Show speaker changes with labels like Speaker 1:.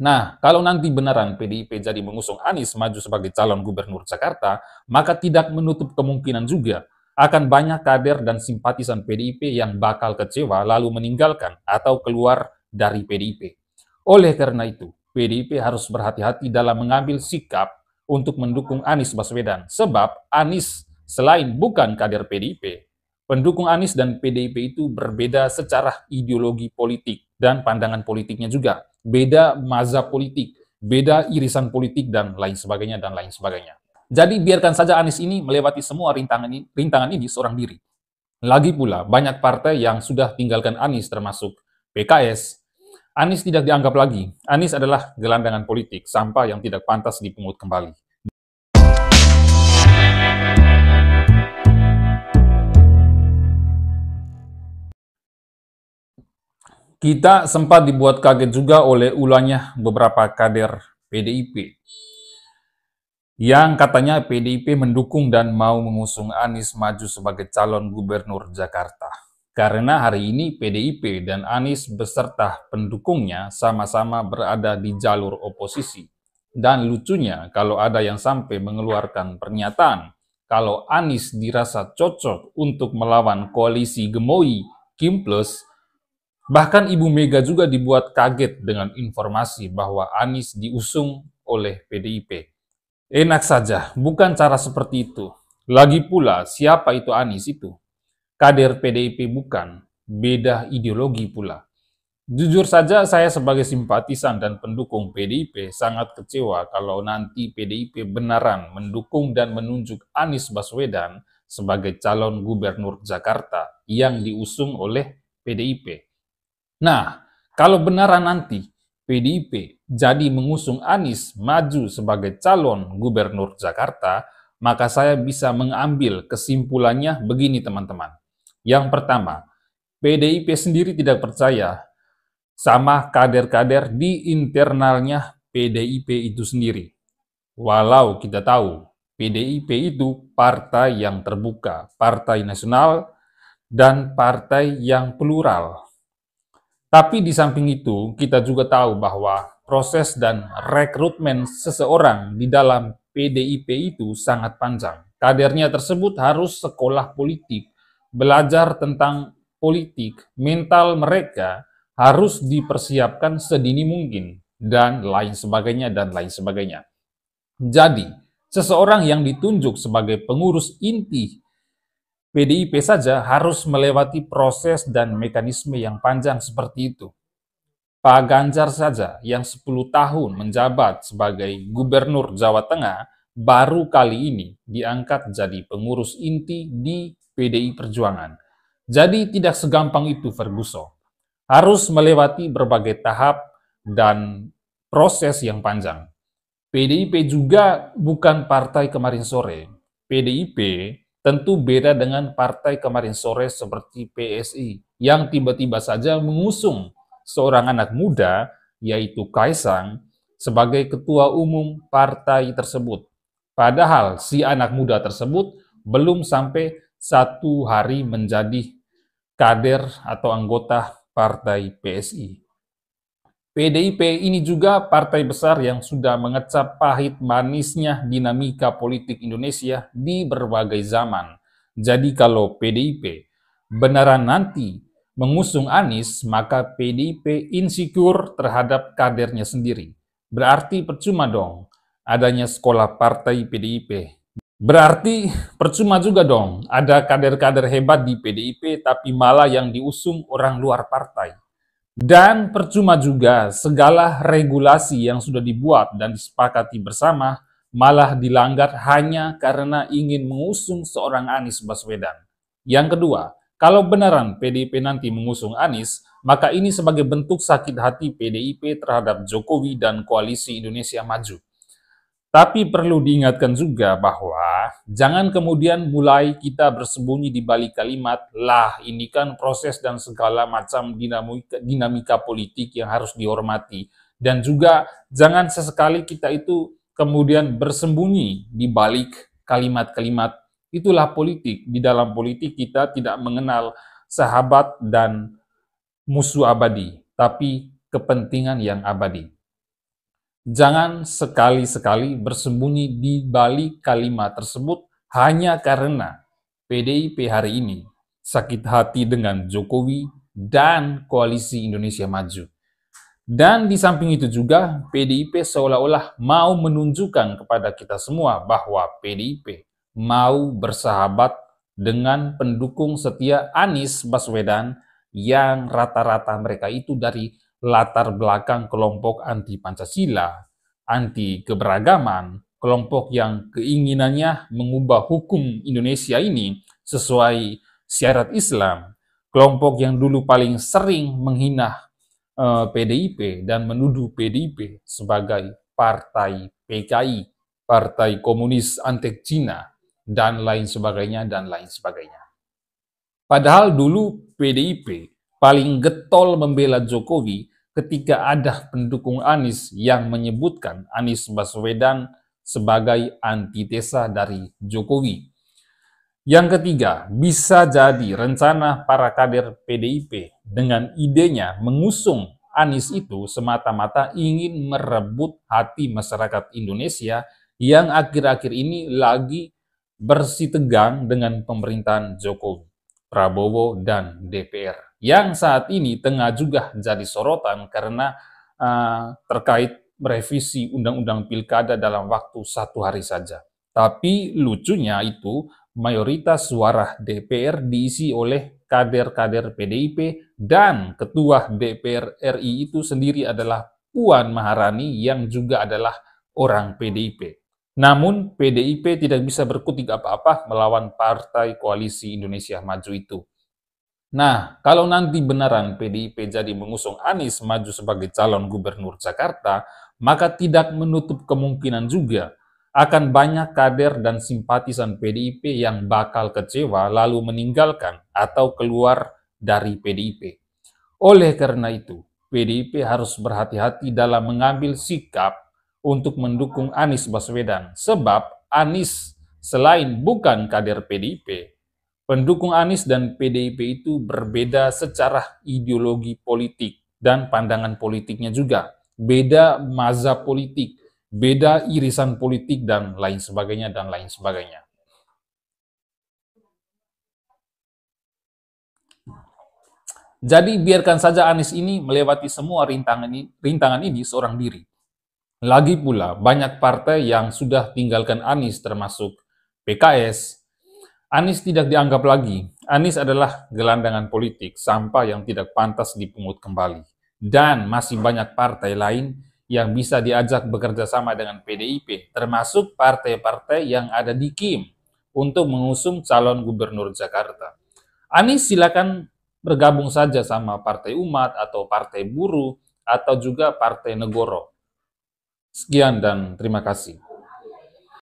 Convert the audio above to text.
Speaker 1: Nah, kalau nanti beneran PDIP jadi mengusung Anies maju sebagai calon gubernur Jakarta, maka tidak menutup kemungkinan juga akan banyak kader dan simpatisan PDIP yang bakal kecewa lalu meninggalkan atau keluar dari PDIP. Oleh karena itu, PDIP harus berhati-hati dalam mengambil sikap untuk mendukung Anies Baswedan. Sebab Anies selain bukan kader PDIP, pendukung Anies dan PDIP itu berbeda secara ideologi politik dan pandangan politiknya juga. Beda mazhab politik, beda irisan politik, dan lain sebagainya, dan lain sebagainya. Jadi biarkan saja Anies ini melewati semua rintangan ini seorang diri. Lagi pula, banyak partai yang sudah tinggalkan Anies termasuk PKS. Anies tidak dianggap lagi. Anies adalah gelandangan politik, sampah yang tidak pantas dipungut kembali. Kita sempat dibuat kaget juga oleh ulahnya beberapa kader PDIP yang katanya PDIP mendukung dan mau mengusung Anies maju sebagai calon gubernur Jakarta. Karena hari ini PDIP dan Anies beserta pendukungnya sama-sama berada di jalur oposisi. Dan lucunya kalau ada yang sampai mengeluarkan pernyataan kalau Anies dirasa cocok untuk melawan koalisi Gemoy Kim Plus. Bahkan Ibu Mega juga dibuat kaget dengan informasi bahwa Anies diusung oleh PDIP. Enak saja, bukan cara seperti itu. Lagi pula, siapa itu Anies itu? Kader PDIP bukan, beda ideologi pula. Jujur saja, saya sebagai simpatisan dan pendukung PDIP sangat kecewa kalau nanti PDIP benaran mendukung dan menunjuk Anies Baswedan sebagai calon gubernur Jakarta yang diusung oleh PDIP. Nah, kalau benaran nanti PDIP jadi mengusung Anies maju sebagai calon gubernur Jakarta, maka saya bisa mengambil kesimpulannya begini teman-teman. Yang pertama, PDIP sendiri tidak percaya sama kader-kader di internalnya PDIP itu sendiri. Walau kita tahu PDIP itu partai yang terbuka, partai nasional, dan partai yang plural. Tapi di samping itu, kita juga tahu bahwa proses dan rekrutmen seseorang di dalam PDIP itu sangat panjang. Kadernya tersebut harus sekolah politik, belajar tentang politik, mental mereka harus dipersiapkan sedini mungkin, dan lain sebagainya, dan lain sebagainya. Jadi, seseorang yang ditunjuk sebagai pengurus inti PDIP saja harus melewati proses dan mekanisme yang panjang seperti itu. Pak Ganjar saja yang 10 tahun menjabat sebagai gubernur Jawa Tengah baru kali ini diangkat jadi pengurus inti di PDI Perjuangan. Jadi tidak segampang itu Ferguson. Harus melewati berbagai tahap dan proses yang panjang. PDIP juga bukan partai kemarin sore. PDIP tentu beda dengan partai kemarin sore seperti PSI yang tiba-tiba saja mengusung seorang anak muda, yaitu Kaisang, sebagai ketua umum partai tersebut. Padahal si anak muda tersebut belum sampai 1 hari menjadi kader atau anggota partai PSI. PDIP ini juga partai besar yang sudah mengecap pahit manisnya dinamika politik Indonesia di berbagai zaman. Jadi kalau PDIP beneran nanti mengusung Anies, maka PDIP insecure terhadap kadernya sendiri. Berarti percuma dong adanya sekolah partai PDIP. Berarti percuma juga dong ada kader-kader hebat di PDIP tapi malah yang diusung orang luar partai. Dan percuma juga segala regulasi yang sudah dibuat dan disepakati bersama malah dilanggar hanya karena ingin mengusung seorang Anies Baswedan. Yang kedua, kalau benaran PDIP nanti mengusung Anies, maka ini sebagai bentuk sakit hati PDIP terhadap Jokowi dan Koalisi Indonesia Maju. Tapi perlu diingatkan juga bahwa jangan kemudian mulai kita bersembunyi di balik kalimat, lah ini kan proses dan segala macam dinamika politik yang harus dihormati. Dan juga jangan sesekali kita itu kemudian bersembunyi di balik kalimat-kalimat, itulah politik. Di dalam politik kita tidak mengenal sahabat dan musuh abadi, tapi kepentingan yang abadi. Jangan sekali-sekali bersembunyi di balik kalimat tersebut hanya karena PDIP hari ini sakit hati dengan Jokowi dan Koalisi Indonesia Maju. Dan di samping itu juga, PDIP seolah-olah mau menunjukkan kepada kita semua bahwa PDIP mau bersahabat dengan pendukung setia Anies Baswedan yang rata-rata mereka itu dari latar belakang kelompok anti Pancasila, anti keberagaman, kelompok yang keinginannya mengubah hukum Indonesia ini sesuai syarat Islam, kelompok yang dulu paling sering menghina PDIP dan menuduh PDIP sebagai partai PKI, partai komunis anti Cina, dan lain sebagainya, dan lain sebagainya. Padahal dulu PDIP paling getol membela Jokowi ketika ada pendukung Anies yang menyebutkan Anies Baswedan sebagai antitesa dari Jokowi. Yang ketiga, bisa jadi rencana para kader PDIP dengan idenya mengusung Anies itu semata-mata ingin merebut hati masyarakat Indonesia yang akhir-akhir ini lagi bersitegang dengan pemerintahan Jokowi, Prabowo, dan DPR. Yang saat ini tengah juga jadi sorotan karena terkait revisi Undang-Undang Pilkada dalam waktu 1 hari saja. Tapi lucunya itu, mayoritas suara DPR diisi oleh kader-kader PDIP dan Ketua DPR RI itu sendiri adalah Puan Maharani yang juga adalah orang PDIP. Namun PDIP tidak bisa berkutik apa-apa melawan Partai Koalisi Indonesia Maju itu. Nah, kalau nanti benaran PDIP jadi mengusung Anies maju sebagai calon gubernur Jakarta, maka tidak menutup kemungkinan juga akan banyak kader dan simpatisan PDIP yang bakal kecewa lalu meninggalkan atau keluar dari PDIP. Oleh karena itu, PDIP harus berhati-hati dalam mengambil sikap untuk mendukung Anies Baswedan, sebab Anies selain bukan kader PDIP, pendukung Anies dan PDIP itu berbeda secara ideologi politik dan pandangan politiknya juga, beda mazhab politik, beda irisan politik, dan lain sebagainya, dan lain sebagainya. Jadi biarkan saja Anies ini melewati semua rintangan ini seorang diri. Lagi pula, banyak partai yang sudah tinggalkan Anies termasuk PKS. Anies tidak dianggap lagi. Anies adalah gelandangan politik, sampah yang tidak pantas dipungut kembali. Dan masih banyak partai lain yang bisa diajak bekerja sama dengan PDIP, termasuk partai-partai yang ada di KIM untuk mengusung calon gubernur Jakarta. Anies silakan bergabung saja sama Partai Umat atau Partai Buruh atau juga Partai Negoro. Sekian dan terima kasih.